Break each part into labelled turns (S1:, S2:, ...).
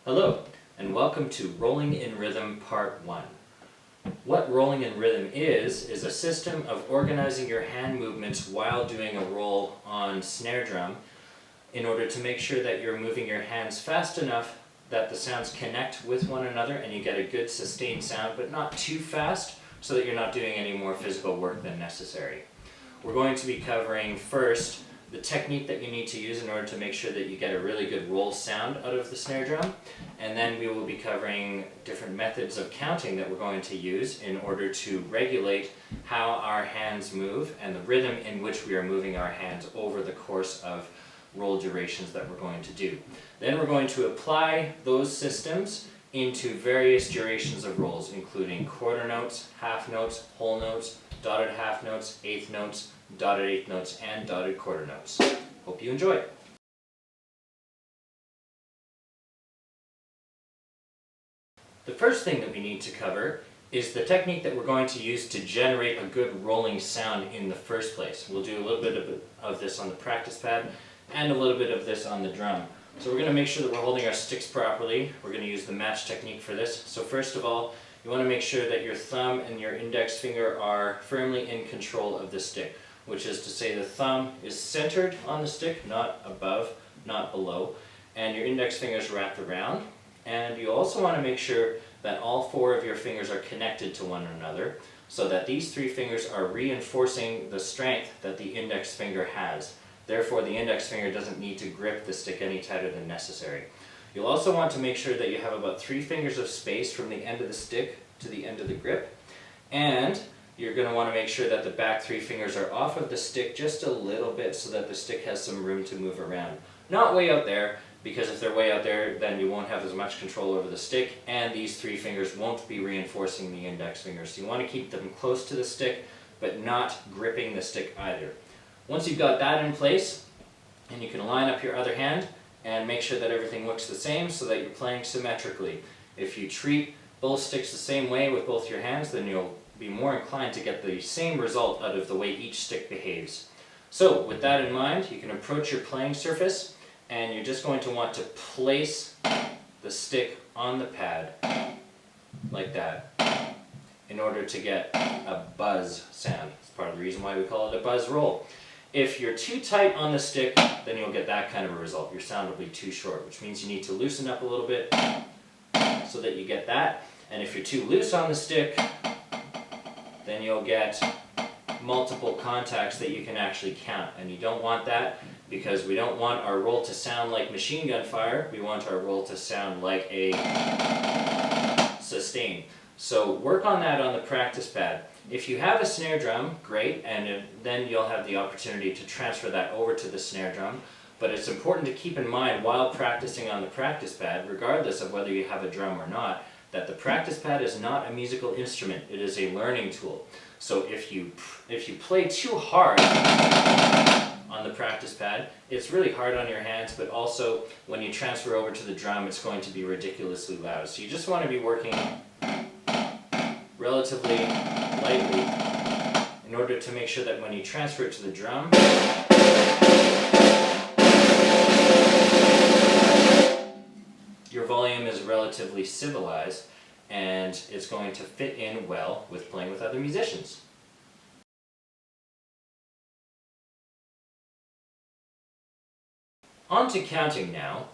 S1: Hello, and welcome to Rolling in Rhythm Part 1. What rolling in rhythm is a system of organizing your hand movements while doing a roll on snare drum in order to make sure that you're moving your hands fast enough that the sounds connect with one another and you get a good sustained sound, but not too fast so that you're not doing any more physical work than necessary. We're going to be covering first the technique that you need to use in order to make sure that you get a really good roll sound out of the snare drum, and then we will be covering different methods of counting that we're going to use in order to regulate how our hands move and the rhythm in which we are moving our hands over the course of roll durations that we're going to do. Then we're going to apply those systems into various durations of rolls, including quarter notes, half notes, whole notes, dotted half notes, eighth notes, dotted eighth notes, and dotted quarter notes. Hope you enjoy. The first thing that we need to cover is the technique that we're going to use to generate a good rolling sound in the first place. We'll do a little bit of this on the practice pad and a little bit of this on the drum. So we're going to make sure that we're holding our sticks properly. We're going to use the match technique for this. So first of all, you want to make sure that your thumb and your index finger are firmly in control of the stick, which is to say the thumb is centered on the stick, not above, not below, and your index fingers wrapped around. And you also want to make sure that all four of your fingers are connected to one another so that these three fingers are reinforcing the strength that the index finger has. Therefore, the index finger doesn't need to grip the stick any tighter than necessary. You'll also want to make sure that you have about 3 fingers of space from the end of the stick to the end of the grip, and you're going to want to make sure that the back 3 fingers are off of the stick just a little bit so that the stick has some room to move around. Not way out there, because if they're way out there then you won't have as much control over the stick and these 3 fingers won't be reinforcing the index fingers. So you want to keep them close to the stick but not gripping the stick either. Once you've got that in place, and you can line up your other hand and make sure that everything looks the same so that you're playing symmetrically. If you treat both sticks the same way with both your hands, then you'll be more inclined to get the same result out of the way each stick behaves. So with that in mind, you can approach your playing surface and you're just going to want to place the stick on the pad like that in order to get a buzz sound. It's part of the reason why we call it a buzz roll. If you're too tight on the stick, then you'll get that kind of a result. Your sound will be too short, which means you need to loosen up a little bit so that you get that. And if you're too loose on the stick, then you'll get multiple contacts that you can actually count. And you don't want that because we don't want our roll to sound like machine gun fire. We want our roll to sound like a sustain. So work on that on the practice pad. If you have a snare drum, great, and then you'll have the opportunity to transfer that over to the snare drum. But it's important to keep in mind while practicing on the practice pad, regardless of whether you have a drum or not, that the practice pad is not a musical instrument, it is a learning tool. So if you play too hard on the practice pad, it's really hard on your hands, but also when you transfer over to the drum, it's going to be ridiculously loud. So you just want to be working relatively lightly in order to make sure that when you transfer it to the drum, your volume is relatively civilized and it's going to fit in well with playing with other musicians. On to counting now.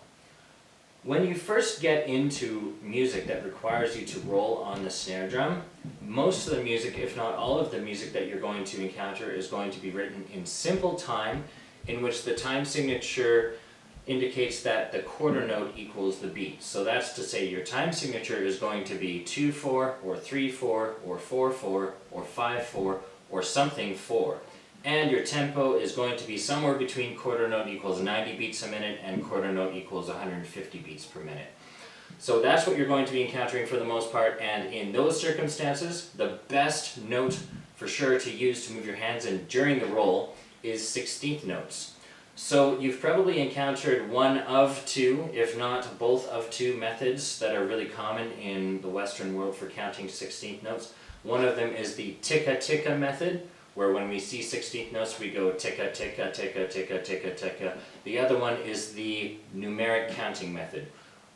S1: When you first get into music that requires you to roll on the snare drum, most of the music, if not all of the music that you're going to encounter is going to be written in simple time, in which the time signature indicates that the quarter note equals the beat. So that's to say your time signature is going to be 2-4 or 3-4 or 4-4 or 5-4 or something 4. And your tempo is going to be somewhere between quarter note equals 90 beats a minute and quarter note equals 150 beats per minute. So that's what you're going to be encountering for the most part, and in those circumstances, the best note for sure to use to move your hands in during the roll is 16th notes. So you've probably encountered one of 2, if not both of 2 methods that are really common in the Western world for counting 16th notes. One of them is the ticka-ticka method, where when we see 16th notes we go ticka, ticka, ticka, ticka, ticka, ticka. The other one is the numeric counting method,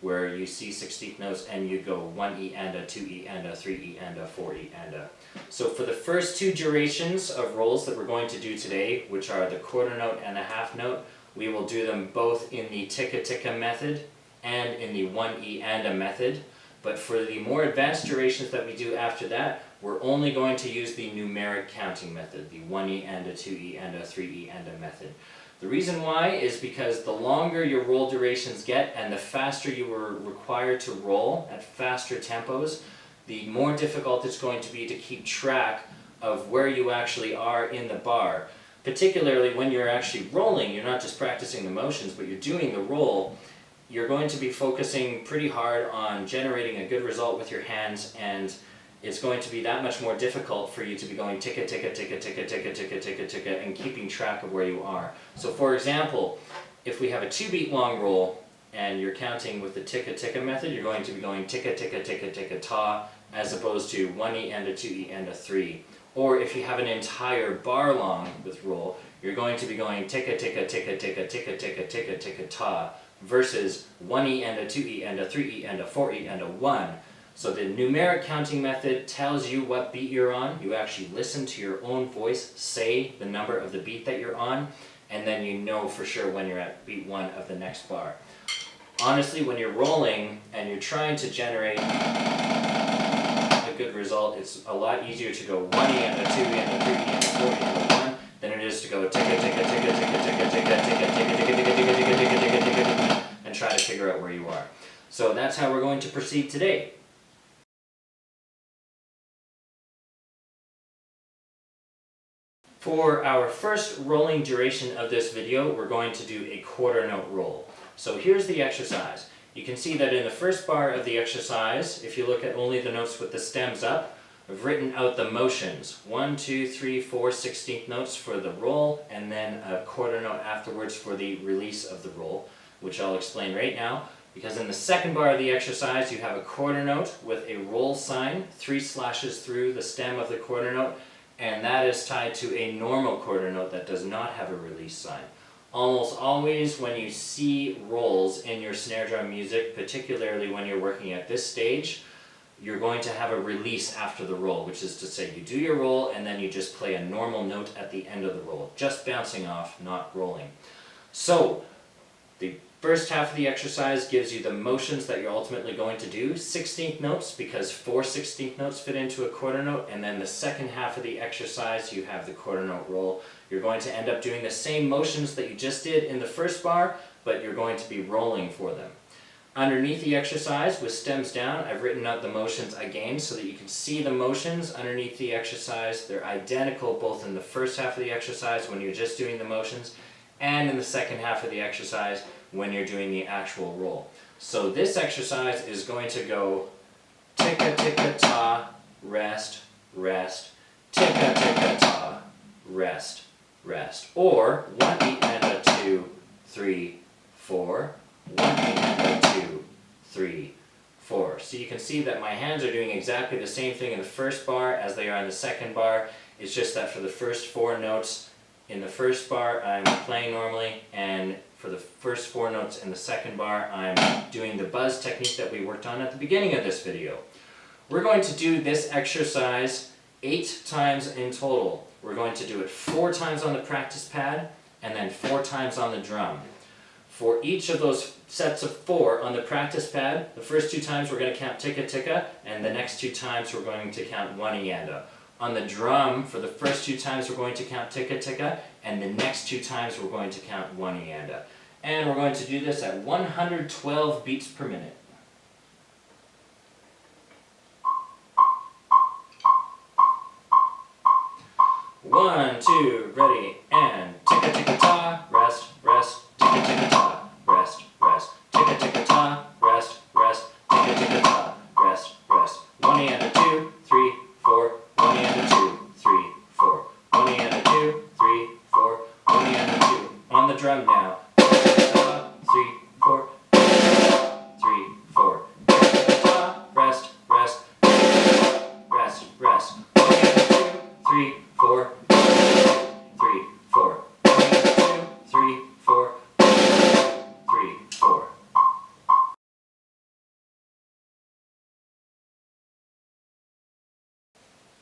S1: where you see 16th notes and you go 1E and a, 2E and a, 3E and a, 4E and a. So for the first two durations of rolls that we're going to do today, which are the quarter note and the half note, we will do them both in the ticka-ticka method and in the 1E and a method. But for the more advanced durations that we do after that, we're only going to use the numeric counting method, the 1E and a, 2E and a, 3E and a method. The reason why is because the longer your roll durations get and the faster you are required to roll at faster tempos, the more difficult it's going to be to keep track of where you actually are in the bar. Particularly when you're actually rolling, you're not just practicing the motions, but you're doing the roll. You're going to be focusing pretty hard on generating a good result with your hands, and it's going to be that much more difficult for you to be going ticka ticka ticka ticka ticka ticka ticka ticka and keeping track of where you are. So for example, if we have a 2-beat long roll and you're counting with the ticka ticka method, you're going to be going ticka ticka ticka ticka ta, as opposed to 1E and a, 2E and a, 3. Or if you have an entire bar long with roll, you're going to be going ticka ticka ticka ticka ticka ticka ticka ticka ta, versus 1E and a, 2E and a, 3E and a, 4E and a 1. So the numeric counting method tells you what beat you're on. You actually listen to your own voice say the number of the beat that you're on, and then you know for sure when you're at beat 1 of the next bar. Honestly, when you're rolling and you're trying to generate a good result, it's a lot easier to go 1E and a, 2E and a, 3E and a, 4E and a 1 than it is to go ticka ticka ticka ticka ticka ticka ticka ticka ticka ticka ticka ticka ticka ticka and try to figure out where you are. So that's how we're going to proceed today. For our first rolling duration of this video, we're going to do a quarter note roll. So here's the exercise. You can see that in the first bar of the exercise, if you look at only the notes with the stems up, I've written out the motions. 1, 2, 3, 4 16th notes for the roll, and then a quarter note afterwards for the release of the roll, which I'll explain right now. Because in the second bar of the exercise, you have a quarter note with a roll sign, 3 slashes through the stem of the quarter note, and that is tied to a normal quarter note that does not have a release sign. Almost always when you see rolls in your snare drum music, particularly when you're working at this stage, you're going to have a release after the roll, which is to say you do your roll and then you just play a normal note at the end of the roll, just bouncing off, not rolling. So the first half of the exercise gives you the motions that you're ultimately going to do, 16th notes, because 4 16th notes fit into a quarter note, and then the second half of the exercise you have the quarter note roll. You're going to end up doing the same motions that you just did in the first bar, but you're going to be rolling for them. Underneath the exercise, with stems down, I've written out the motions again so that you can see the motions underneath the exercise. They're identical both in the first half of the exercise when you're just doing the motions, and in the second half of the exercise when you're doing the actual roll. So this exercise is going to go ticka ticka ta, rest, rest, ticka ticka ta, rest, rest. Or 1E and a 2, 3, 4, 1E and a 2, 3, 4. So you can see that my hands are doing exactly the same thing in the first bar as they are in the second bar. It's just that for the first 4 notes in the first bar I'm playing normally, and for the first 4 notes in the second bar I'm doing the buzz technique that we worked on at the beginning of this video. We're going to do this exercise 8 times in total. We're going to do it 4 times on the practice pad and then 4 times on the drum. For each of those sets of 4 on the practice pad, the first 2 times we're going to count ticka ticka, and the next 2 times we're going to count 1E and a. On the drum, for the first 2 times we're going to count ticka ticka, and the next 2 times we're going to count 1E and a. And we're going to do this at 112 beats per minute. One, 2, ready, and ticka ticka ta, rest, rest, ticka ticka ta, rest, rest, ticka ticka ta, rest, rest, ticka ticka ta, rest, rest. 1E and a 2, 3, 4, 1E and a 2, 3, 4, 1E and a 2, 3, 4, 1E and a 2. On the drum now. Ticka ticka ta, 3, 4, 3, 4. Ticka ticka ta, rest, rest, rest, rest. 1E and a 2, 3, 4, 3,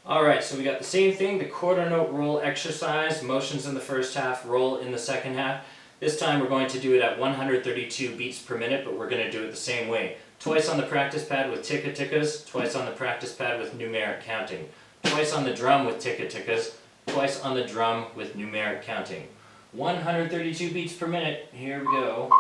S1: Alright, so we got the same thing, the quarter note roll exercise, motions in the first half, roll in the second half. This time we're going to do it at 132 beats per minute, but we're going to do it the same way. Twice on the practice pad with ticka-tickas, twice on the practice pad with numeric counting. Twice on the drum with ticka-tickas, twice on the drum with numeric counting. 132 beats per minute, here we go.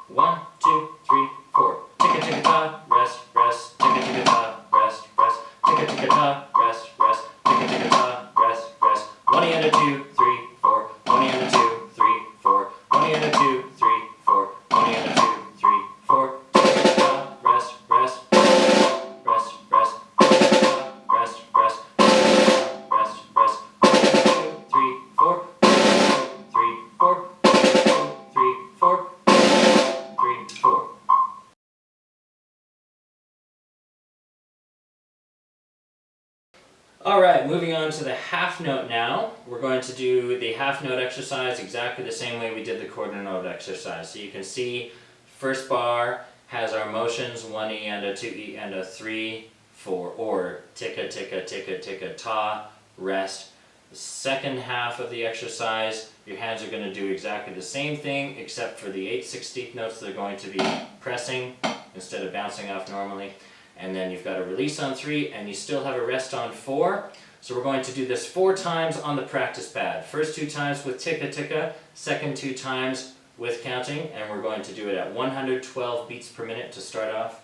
S1: 1, 2, 3, 4. Ticka-ticka-ta, rest, rest, ticka-ticka-ta, rest, rest, ticka-ticka-ta, rest, rest, ticka-ticka-ta, rest, rest. 1 and a 2, 3, 4. 1 and a 2, 3, 4. 1 and a 2, 3, 4. 1 and a 2, 3, 4. Ticka-ticka-ta, rest, rest, rest, rest, ticka-ticka-ta, rest, rest, rest, rest. 2, 3, 4. 3, 4. 3, 4. 3, 4. Alright, moving on to the half note now. We're going to do the half note exercise exactly the same way we did the quarter note exercise. So you can see first bar has our motions, 1E and a 2E and a 3, 4, or ticka, ticka, ticka, ticka, ta, rest. The second half of the exercise, your hands are going to do exactly the same thing except for the 8/16 notes they're going to be pressing instead of bouncing off normally. And then you've got a release on 3 and you still have a rest on 4. So we're going to do this 4 times on the practice pad. First 2 times with ticka ticka, second 2 times with counting, and we're going to do it at 112 beats per minute to start off.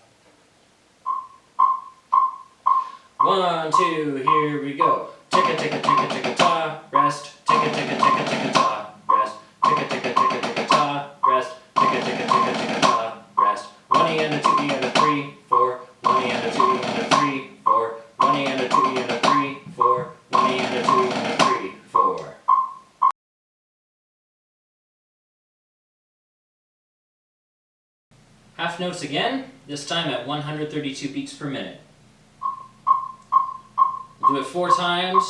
S1: 1, 2, here we go. Ticka ticka ticka ticka ta, rest, ticka ticka ticka ticka ta, rest, ticka ticka ticka ticka ta, rest, ticka ticka ticka ticka ta, rest. 1E and a 2E and a 3, 4. 1E and a 2E and a 3, 4. 1E and a 2E and a 3, 4. 1E and a 2E and a 3, 4. Half notes again, this time at 132 beats per minute. We'll do it 4 times.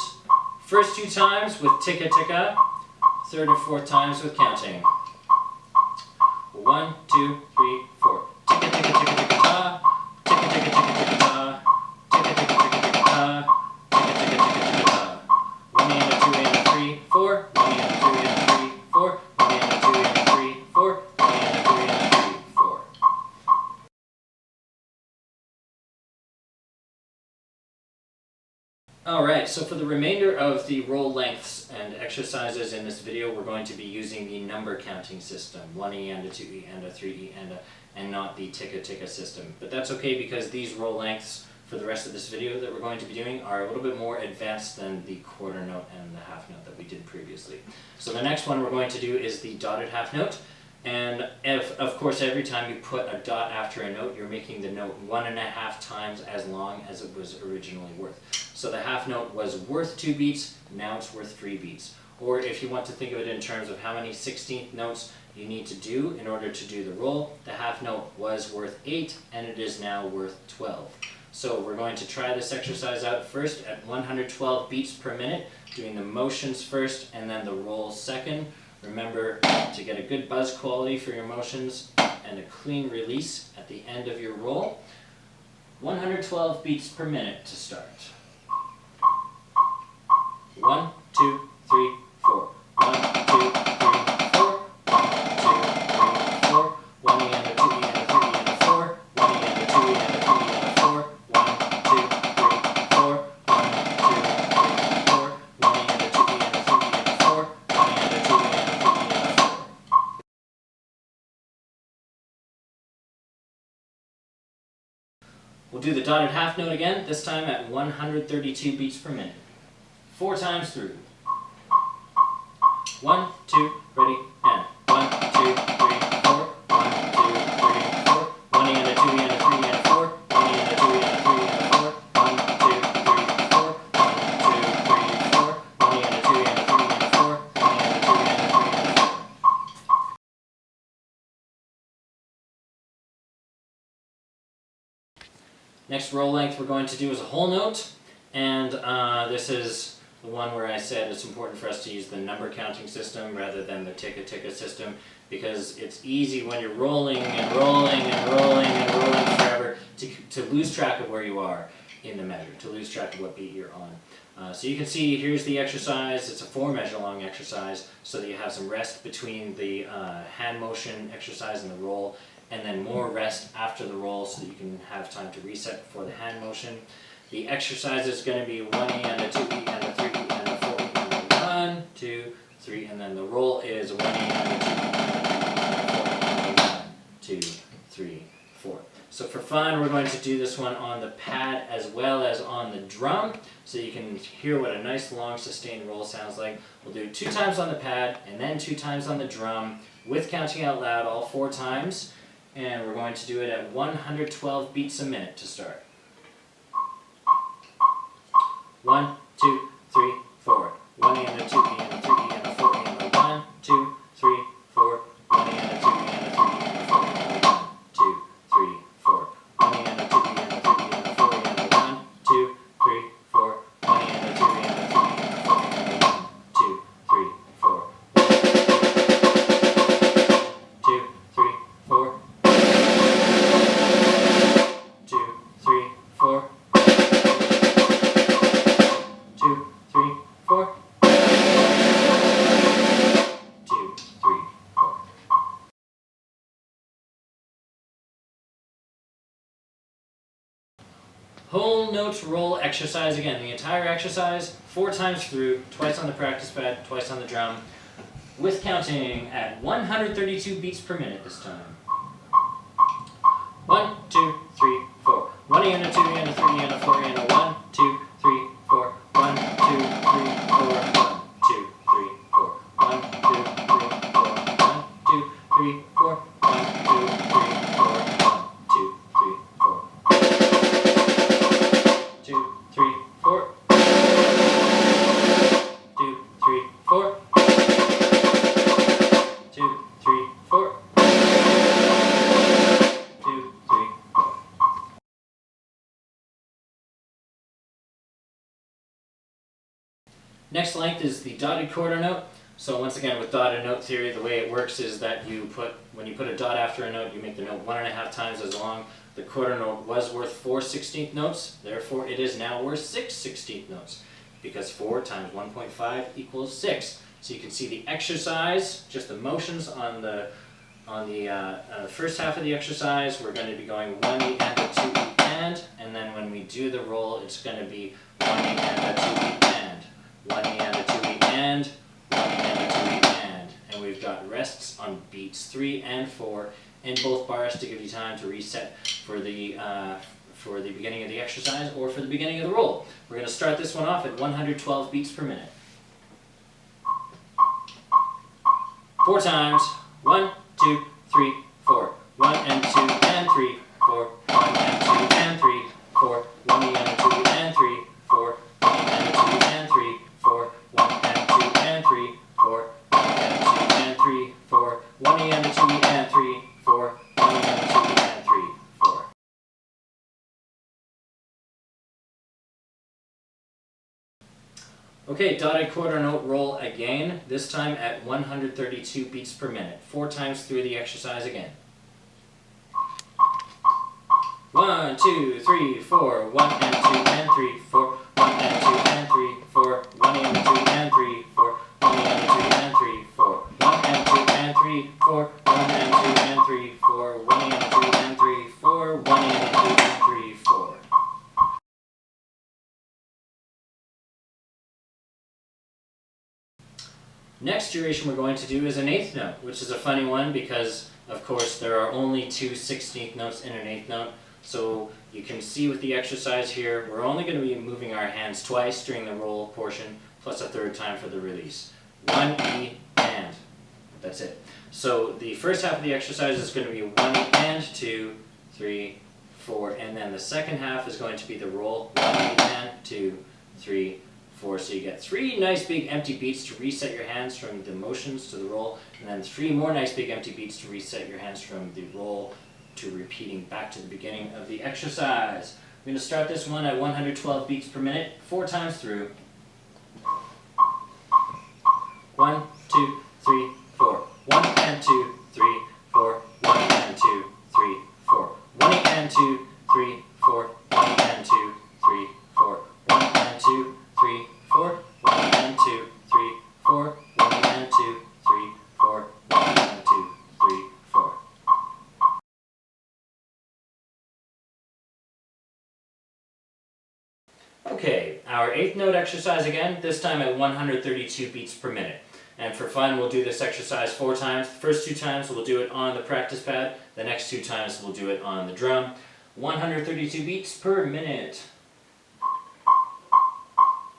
S1: First 2 times with ticka ticka, third and fourth times with counting. 1, 2, 3, 4. Ticka ticka ticka ticka ta. Ticka ticka ticka ticka ta. Ticka ticka ticka ticka ta. Ticka ticka ticka ticka ta. 1 and a 2 and a 3, 4. 1 and a 2 and a 3, 4. 1 and a 2 and a 3, 4. 1 and a 2 and a 3, 4. Alright, so for the remainder of the roll lengths and exercises in this video, we're going to be using the number counting system. 1E and a 2E and a 3E and not the ticka ticka system. But that's okay because these roll lengths for the rest of this video that we're going to be doing are a little bit more advanced than the quarter note and the half note that we did previously. So the next one we're going to do is the dotted half note. And of course, every time you put a dot after a note, you're making the note 1.5 times as long as it was originally worth. So the half note was worth 2 beats, now it's worth 3 beats. Or if you want to think of it in terms of how many 16th notes you need to do in order to do the roll, the half note was worth 8 and it is now worth 12. So we're going to try this exercise out first at 112 beats per minute, doing the motions first and then the roll second. Remember to get a good buzz quality for your motions and a clean release at the end of your roll. 112 beats per minute to start. 1, 2, 3, 4. 1, 2, 3, 4. 1, 2, 3, 4. 1 and a 2 and a 3 and a 4. 1 and a 2 and a 3 and a 4. 1, 2, 3, 4. 1, 2, 3, 4. 1 and a 2 and a 3 and a 4. 1 and a 2 and a 3 and a 4. We'll do the dotted half note again, this time at 132 beats per minute. 4 times through. 1, 2, ready, and 1, 2, 3, 4. 1, 2, 3, 4. 1 and a 2 and a 3 and a 4. 1 and a 2 and a 3 and a 4. 1, 2, 3, 4. 1, 2, 3, 4. 1 and a 2 and a 3 and a 4. 1 and a 2 and a 3 and a 4. Next roll length we're going to do is a whole note, and this is the one where I said it's important for us to use the number counting system rather than the ticka ticka system, because it's easy when you're rolling and rolling and rolling and rolling forever to lose track of where you are. in the measure, to lose track of what beat you're on. So you can see here's the exercise. It's a 4-measure long exercise, so that you have some rest between the hand motion exercise and the roll, and then more rest after the roll so that you can have time to reset before the hand motion. The exercise is going to be 1E and a 2E and a 3E and a 4E and a 1, 2, 3, and then the roll is 1E and a 2E and a 4E and a 1, 2, 3, 4. So for fun, we're going to do this one on the pad as well as on the drum, so you can hear what a nice long sustained roll sounds like. We'll do 2 times on the pad and then 2 times on the drum with counting out loud all 4 times, and we're going to do it at 112 beats a minute to start. 1, 2, 3, 4. 1E and a 2E and a 3E and a 4E and a 1, 2, 3, 4. 1E and a 2E and a 3E and a 4E and a 1, 2, 3, 4. 1E and a 2E and a 3E and a 4E and a 1, 2, 3, 4. 1E and a 2E and a 3E and a 4E and a 1, 2, 3, 4. 2, 3, 4. 2, 3, 4. 2, 3, 4. 2, 3, 4. Whole note roll exercise again. The entire exercise 4 times through, twice on the practice pad, twice on the drum, with counting at 132 beats per minute this time. 1, 2, 3, 4. 1E and a 2E and a 3E and a 4E and a 1, 2, 3, 4. 1, 2, 3, 4. 1, 2, 3, 4. 1, 2, 3, 4. 1, 2, 3, 4. 1, 2, 3, 4. 1, 2, 3, 4. 2, 3, 4. 2, 3, 4. 2, 3, 4. 2, 3, 4. Next length is the dotted quarter note. So once again, with dotted note theory, the way it works is that when you put a dot after a note, you make the note 1.5 times as long. The quarter note was worth 4 16th notes, therefore it is now worth 6 16th notes, because 4 times 1.5 equals 6. So you can see the exercise, just the motions on the first half of the exercise. We're going to be going 1E and a 2E and then when we do the roll, it's going to be 1E and a 2E and 1E and a 2E and 1E and a 2E and we've got rests on beats 3 and 4 in both bars to give you time to reset for the beginning of the exercise or for the beginning of the roll. We're going to start this one off at 112 beats per minute. 4 times. 1, 2, 3, 4. 1 and 2 and 3, 4. 1 and 2 and 3, 4. 1E and a 2E and 3, 4. 1E and a 2E and 3, 4. 1 and 2 and 3, 4. 1 and 2 and 3, 4. 1E and a 2E and 3, 4. 1E and a 2E and 3, 4. Okay, dotted quarter note roll again, this time at 132 beats per minute. 4 times through the exercise again. 1, 2, 3, 4. 1 and 2 and 3, 4. 1 and 2 and 3, 4. 1 and 2 and 3, 4. 1 and 2 and 3, 4. 1 and 2 and 3, 4. 1 and 2 and 3, 4. 1 and 2 and 3, 4. 1 and 2 and 3, 4. Next duration we're going to do is an 8th note, which is a funny one because, of course, there are only 2 16th notes in an 8th note. So you can see with the exercise here, we're only going to be moving our hands twice during the roll portion, plus a 3rd time for the release. 1E and. That's it. So the first half of the exercise is going to be 1E and 2, 3, 4, and then the second half is going to be the roll 1E and 2, 3, 4. So you get 3 nice big empty beats to reset your hands from the motions to the roll, and then 3 more nice big empty beats to reset your hands from the roll to repeating back to the beginning of the exercise. We're going to start this one at 112 beats per minute, 4 times through. 1, 2, 3, 4. 1 and 2, 3, 4. 1 and 2, 3, 4. 1 and 2, 3, 4. 1 and 2, 3, Okay, our eighth note exercise again, this time at 132 beats per minute. And for fun, we'll do this exercise 4 times. The first 2 times we'll do it on the practice pad. The next 2 times we'll do it on the drum. 132 beats per minute.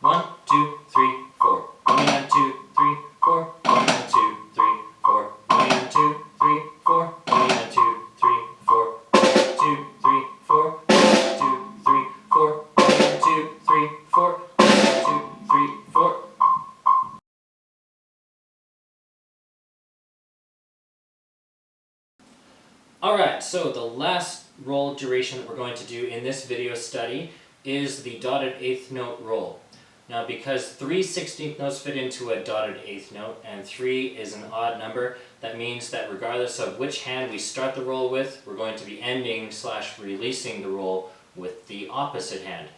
S1: 1, 2, 3, 4. 1 and 2, 3, 4. 1 and 2, 3, 4. 1 and 2, 3, 4. 1 and 2, 3, 4. 1 and 2, 3, 4. 1 and 2, 3, 4. 1 and 2, 3, 4. 1 and 2, 3, 4. Alright, so the last roll duration that we're going to do in this video study is the dotted eighth note roll. Now, because 3 16th notes fit into a dotted eighth note and 3 is an odd number, that means that regardless of which hand we start the roll with, we're going to be ending / releasing the roll with the opposite hand.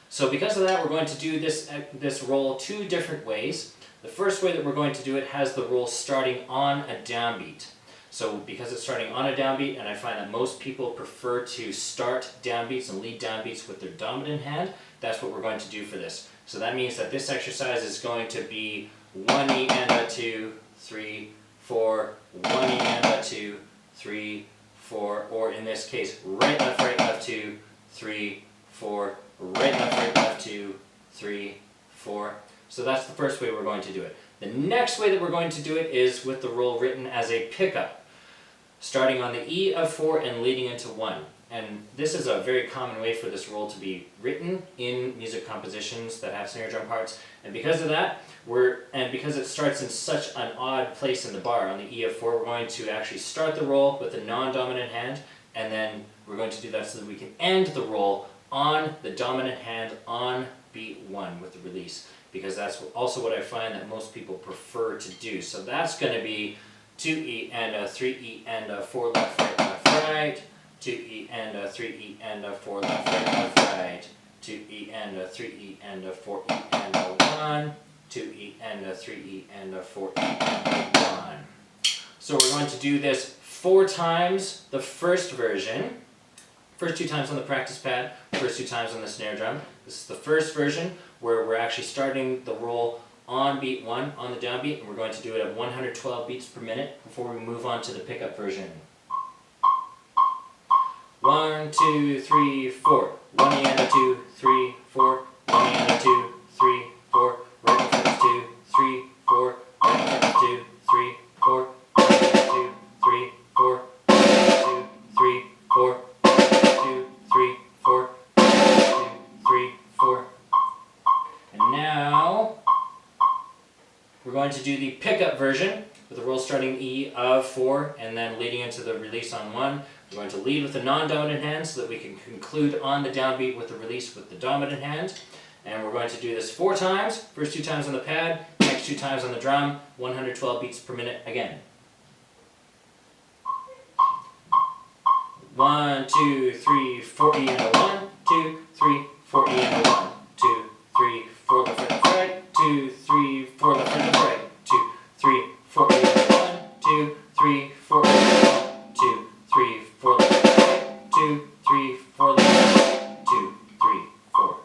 S1: So because of that, we're going to do this roll 2 different ways. The first way that we're going to do it has the roll starting on a downbeat. So because it's starting on a downbeat, and I find that most people prefer to start downbeats and lead downbeats with their dominant hand, that's what we're going to do for this. So that means that this exercise is going to be 1 E and a 2, 3, 4, 1 E and a 2, 3, 4, or in this case, right, left, 2, 3, 4, right, left, 2, 3, 4. So that's the first way we're going to do it. The next way that we're going to do it is with the roll written as a pickup, starting on the E of 4 and leading into 1. And this is a very common way for this roll to be written in music compositions that have snare drum parts. And because of that, because it starts in such an odd place in the bar on the E of 4, we're going to actually start the roll with a non-dominant hand, and then we're going to do that so that we can end the roll on the dominant hand on beat 1 with the release, because that's also what I find that most people prefer to do. So that's going to be 2 E and a 3 E and a 4 left, right, 2 E and a 3 E and a 4 left, right, 2 E and a 3 E and a 4 E and a 1, 2 E and a 3 E and a 4 E and a 1. So we're going to do this 4 times, the first version. First 2 times on the practice pad, first 2 times on the snare drum. This is the first version where we're actually starting the roll on beat 1 on the downbeat, and we're going to do it at 112 beats per minute before we move on to the pickup version. 1, 2, 3, 4. 1 E and a 2, 3, 4. 1 E and a 2, 3, 4. Right left 2, 3, 4. Right left 2, 3, 4. Right left 2, 3, 4. Right 2, 3, 4. 2, 3, 4. 2, 3, 4. And now we're going to do the pickup version with the roll starting E of 4 and then leading into the release on 1. We're going to lead with the non-dominant hand so that we can conclude on the downbeat with the release with the dominant hand. And we're going to do this 4 times. First 2 times on the pad, next 2 times on the drum, 112 beats per minute again. 1, 2, 3, 4 E and a 1, 2, 3, 4 E and a 1, 2, 3, 4 left, right, 2, 3, 4 left, right, 2, 3, 4 E and a 1, 2, 3, 4 E and a 1, 2, 3, 4 left, right, 2, 3, 4 left, right, 2, 3, 4.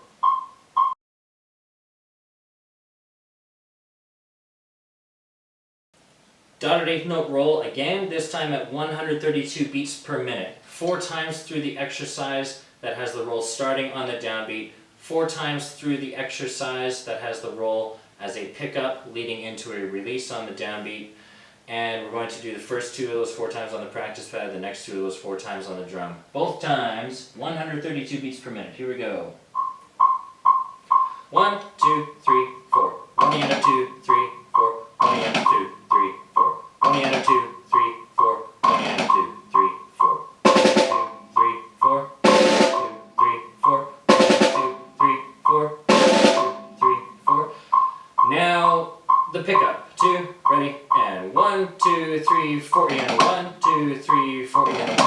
S1: Dotted eighth note roll again, this time at 132 beats per minute. 4 times through the exercise that has the roll starting on the downbeat, 4 times through the exercise that has the roll as a pickup leading into a release on the downbeat, and we're going to do the first 2 of those 4 times on the practice pad, the next 2 of those 4 times on the drum. Both times, 132 beats per minute. Here we go. 1, 2, 3, 4. 1 E and a 2, 3, 4. 1 E and a 2, 3, 4. 1 E and a 2, 3, 4. 1 E and a 2, 3, 4. 2, 3, 4. 2, 3, 4. 2, 3, 4. 2, 3, 4. Now the pickup. 2, ready, and 1, 2, 3, 4 E and a 1, 2, 3, 4 E and a